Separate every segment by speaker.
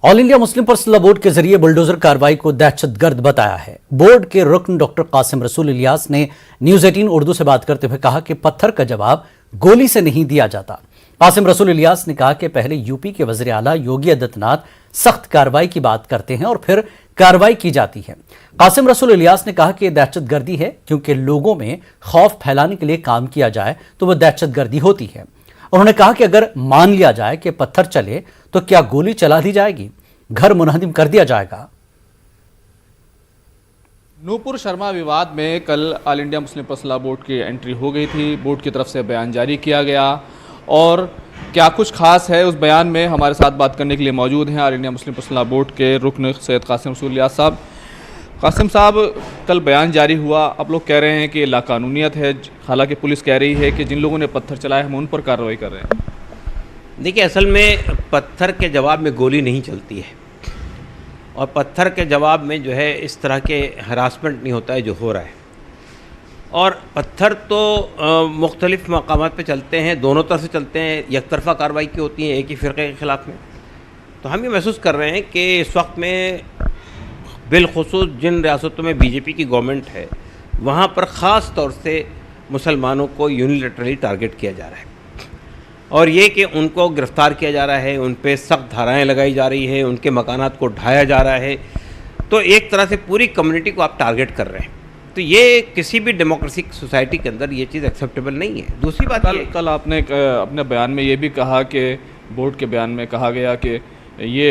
Speaker 1: All India Muslim personal law board के जरिए bulldozer कार्रवाई को दहशतगर्द बताया है। बोर्ड के रुकन डॉक्टर कासिम रसूल इलियास ने न्यूज 18 उर्दू से बात करते हुए कहा कि पत्थर का जवाब गोली से नहीं दिया जाता। कासिम रसूल इलियास ने कहा कि पहले यूपी के वज़ीर आला योगी आदित्यनाथ सख्त कार्रवाई की बात करते हैं और फिर कार्रवाई की जाती है। कासिम रसूल इलियास ने कहा कि दहशतगर्दी है क्योंकि लोगों में खौफ फैलाने के लिए काम किया जाए तो वह दहशतगर्दी होती है। उन्होंने कहा कि अगर मान लिया जाए कि पत्थर चले तो क्या गोली चला दी जाएगी, घर मुनहदिम कर दिया जाएगा।
Speaker 2: नूपुर शर्मा विवाद में कल all India Muslim personal law board की एंट्री हो गई थी। बोर्ड की तरफ से बयान जारी किया गया और क्या कुछ खास है उस बयान में हमारे साथ बात करने के लिए मौजूद हैं all India Muslim personal law board के रुकन सैयद कासिम रसूल इलियास साहब। कासिम साहब, कल बयान जारी हुआ, आप लोग कह रहे हैं कि लाकानूनियत है, हालांकि पुलिस कह रही है कि जिन लोगों ने पत्थर चलाए हम उन पर कार्रवाई कर रहे हैं।
Speaker 3: देखिए, असल में पत्थर के जवाब में गोली नहीं चलती है और पत्थर के जवाब में जो है इस तरह के हरासमेंट नहीं होता है जो हो रहा है। और पत्थर तो मुख्तलिफ़ मकामात पे चलते हैं, दोनों तरफ से चलते हैं, एक तरफा कार्रवाई की होती है एक ही फ़िरक़े के ख़िलाफ़ में। तो हम ये महसूस कर रहे हैं कि इस वक्त में बिलखुसूस जिन रियासतों में बीजेपी की गवर्नमेंट है वहाँ पर ख़ास तौर से मुसलमानों को यूनिलैटरली टारगेट किया जा रहा है और ये कि उनको गिरफ़्तार किया जा रहा है, उन पे सख्त धाराएं लगाई जा रही है, उनके मकानात को ढाया जा रहा है। तो एक तरह से पूरी कम्युनिटी को आप टारगेट कर रहे हैं। तो ये किसी भी डेमोक्रेटिक सोसाइटी के अंदर ये चीज़ एक्सेप्टेबल नहीं है। दूसरी बात
Speaker 2: कल आपने अपने बयान में ये भी कहा कि बोर्ड के बयान में कहा गया कि ये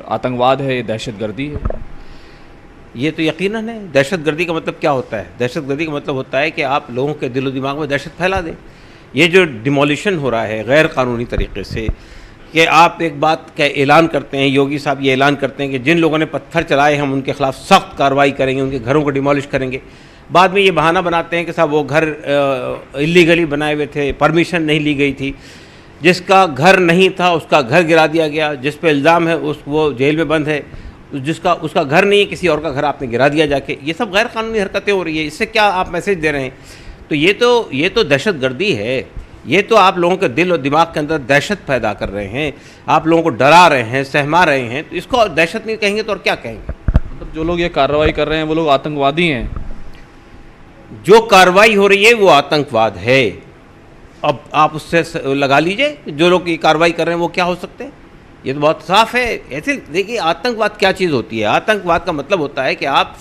Speaker 2: आतंकवाद है, ये दहशतगर्दी है।
Speaker 3: ये तो यकीनन है। दहशतगर्दी का मतलब क्या होता है? दहशतगर्दी का मतलब होता है कि आप लोगों के दिलो दिमाग में दहशत फैला दें। ये जो डिमोलिशन हो रहा है गैर कानूनी तरीके से, कि आप एक बात का ऐलान करते हैं, योगी साहब ये ऐलान करते हैं कि जिन लोगों ने पत्थर चलाए हम उनके खिलाफ सख्त कार्रवाई करेंगे, उनके घरों को डिमोलिश करेंगे। बाद में ये बहाना बनाते हैं कि साहब वो घर इलीगली बनाए हुए थे, परमिशन नहीं ली गई थी, जिसका घर नहीं था उसका घर गिरा दिया गया, जिस पे इल्ज़ाम है वो जेल में बंद है, जिसका उसका घर नहीं है किसी और का घर आपने गिरा दिया जाके। ये सब गैर कानूनी हरकतें हो रही है। इससे क्या आप मैसेज दे रहे हैं? तो ये तो दहशतगर्दी है। ये तो आप लोगों के दिल और दिमाग के अंदर दहशत पैदा कर रहे हैं, आप लोगों को डरा रहे हैं, सहमा रहे हैं। तो इसको दहशत नहीं कहेंगे तो और क्या कहेंगे?
Speaker 2: मतलब जो लोग ये कार्रवाई कर रहे हैं वो लोग आतंकवादी हैं।
Speaker 3: जो कार्रवाई हो रही है वो आतंकवाद है। अब आप उससे लगा लीजिए जो लोग ये कार्रवाई कर रहे हैं वो क्या हो सकते हैं। ये तो बहुत साफ है। ऐसे देखिए, आतंकवाद क्या चीज़ होती है? आतंकवाद का मतलब होता है कि आप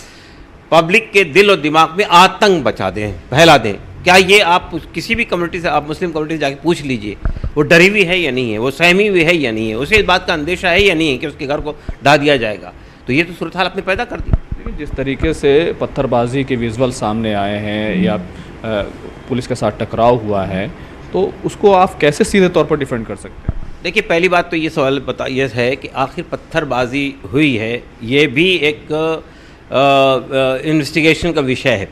Speaker 3: पब्लिक के दिल और दिमाग में आतंक बचा दें, फैला दें। क्या ये आप किसी भी कम्युनिटी से, आप मुस्लिम कम्युनिटी से जाके पूछ लीजिए, वो डरी हुई है या नहीं है, वो सहमी हुई है या नहीं है, उसे इस बात का अंदेशा है या नहीं है कि उसके घर को ढा दिया जाएगा। तो ये तो सूरत हाल आपने पैदा कर दी।
Speaker 2: लेकिन जिस तरीके से पत्थरबाजी के विजुअल सामने आए हैं या पुलिस के साथ टकराव हुआ है, तो उसको आप कैसे सीधे तौर पर डिफेंड कर सकते हैं?
Speaker 3: देखिए, पहली बात तो ये सवाल ये है कि आखिर पत्थरबाजी हुई है, ये भी एक इन्वेस्टिगेशन का विषय है।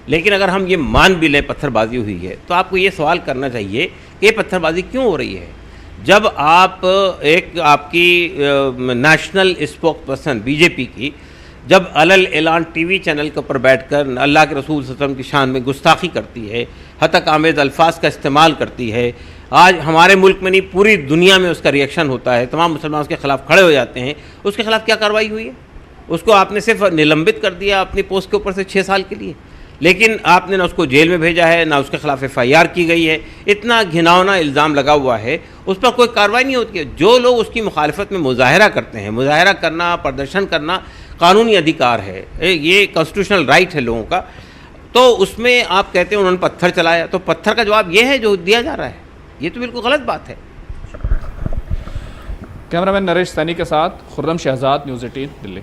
Speaker 3: लेकिन अगर हम ये मान भी लें पत्थरबाजी हुई है तो आपको ये सवाल करना चाहिए कि ये पत्थरबाजी क्यों हो रही है। जब आप एक आपकी नेशनल स्पोक्स पर्सन बीजेपी की जब अलल ऐलान टीवी चैनल के ऊपर बैठकर अल्लाह के रसूल सल्लल्लाहु अलैहि वसल्लम की शान में गुस्ताखी करती है, हतक आमेज़ अल्फाज का इस्तेमाल करती है, आज हमारे मुल्क में नहीं पूरी दुनिया में उसका रिएक्शन होता है, तमाम मुसलमान उसके खिलाफ खड़े हो जाते हैं, उसके खिलाफ क्या कार्रवाई हुई है? उसको आपने सिर्फ निलंबित कर दिया अपनी पोस्ट के ऊपर से 6 साल के लिए। लेकिन आपने ना उसको जेल में भेजा है, ना उसके खिलाफ FIR की गई है। इतना घिनौना इल्ज़ाम लगा हुआ है, उस पर कोई कार्रवाई नहीं होती है। जो लोग उसकी मुखालफत में मुजाहरा करते हैं, मुजाहरा करना, प्रदर्शन करना कानूनी अधिकार है, ये कॉन्स्टिट्यूशनल राइट है लोगों का। तो उसमें आप कहते हैं उन्होंने पत्थर चलाया, तो पत्थर का जवाब ये है जो दिया जा रहा है। ये तो बिल्कुल गलत बात है।
Speaker 2: कैमरामैन नरेश सैनी के साथ खुर्रम शहजाद, न्यूज़ 18 दिल्ली।